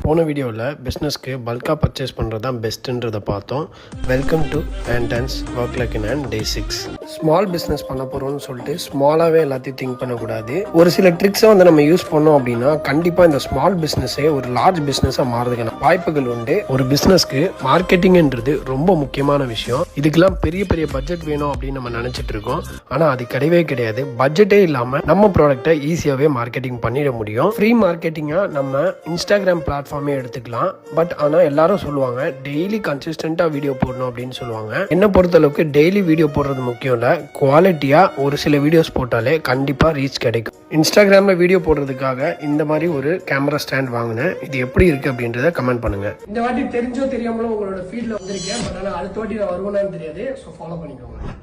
போன வீடியோவில் பிஸ்னஸ்க்கு பல்காக பர்ச்சேஸ் பண்ணுறது தான் பெஸ்ட்டுன்றதை பார்த்தோம். Welcome to Anton's work like in and day 6. Small business பண்ண போகிறோம்னு சொல்லிட்டு ஸ்மாலாகவே எல்லாத்தையும் திங்க் பண்ணக்கூடாது. ஒரு சில ட்ரிக்ஸை வந்து நம்ம யூஸ் பண்ணோம் அப்படின்னா கண்டிப்பாக இந்த ஸ்மால் பிஸ்னஸே ஒரு லார்ஜ் பிஸ்னஸாக மாறுறதுக்கான வாய்ப்புகள் உண்டு. ஒரு பிஸ்னஸ்க்கு மார்க்கெட்டிங்ன்றது ரொம்ப முக்கியமான விஷயம். இதுக்கெல்லாம் பெரிய பெரிய பட்ஜெட் வேணும் அப்படின்னு நம்ம நினச்சிட்டு இருக்கோம். ஆனால் அது கிடையவே கிடையாது. பட்ஜெட்டே இல்லாமல் நம்ம ப்ராடக்ட்டை ஈஸியாகவே மார்க்கெட்டிங் பண்ணிட முடியும். ஃப்ரீ மார்க்கெட்டிங்காக நம்ம இன்ஸ்டாகிராம் பிளாட்ஃபார்மே எடுத்துக்கலாம். பட் ஆனால் எல்லாரும் சொல்லுவாங்க டெய்லி கன்சிஸ்டண்டாக வீடியோ போடணும் அப்படின்னு சொல்லுவாங்க. என்ன பொறுத்தளவுக்கு டெய்லி வீடியோ போடுறது முக்கியம் இல்லை, குவாலிட்டியாக ஒரு சில வீடியோஸ் போட்டாலே கண்டிப்பாக ரீச் கிடைக்கும். இன்ஸ்டாகிராமில் வீடியோ போடுறதுக்காக இந்த மாதிரி ஒரு கேமரா ஸ்டாண்ட் வாங்கினேன். இது எப்படி இருக்குது அப்படின்றத கமெண்ட் பண்ணுங்கள். இந்த வாட்டி தெரிஞ்சோ தெரியாமலோ உங்களோட ஃபீல்டில் வந்திருக்கேன். பட் ஆனால் அடுத்த வாட்டி நான் வருவேனான்னு தெரியாது. ஸோ ஃபாலோ பண்ணிக்கோங்க.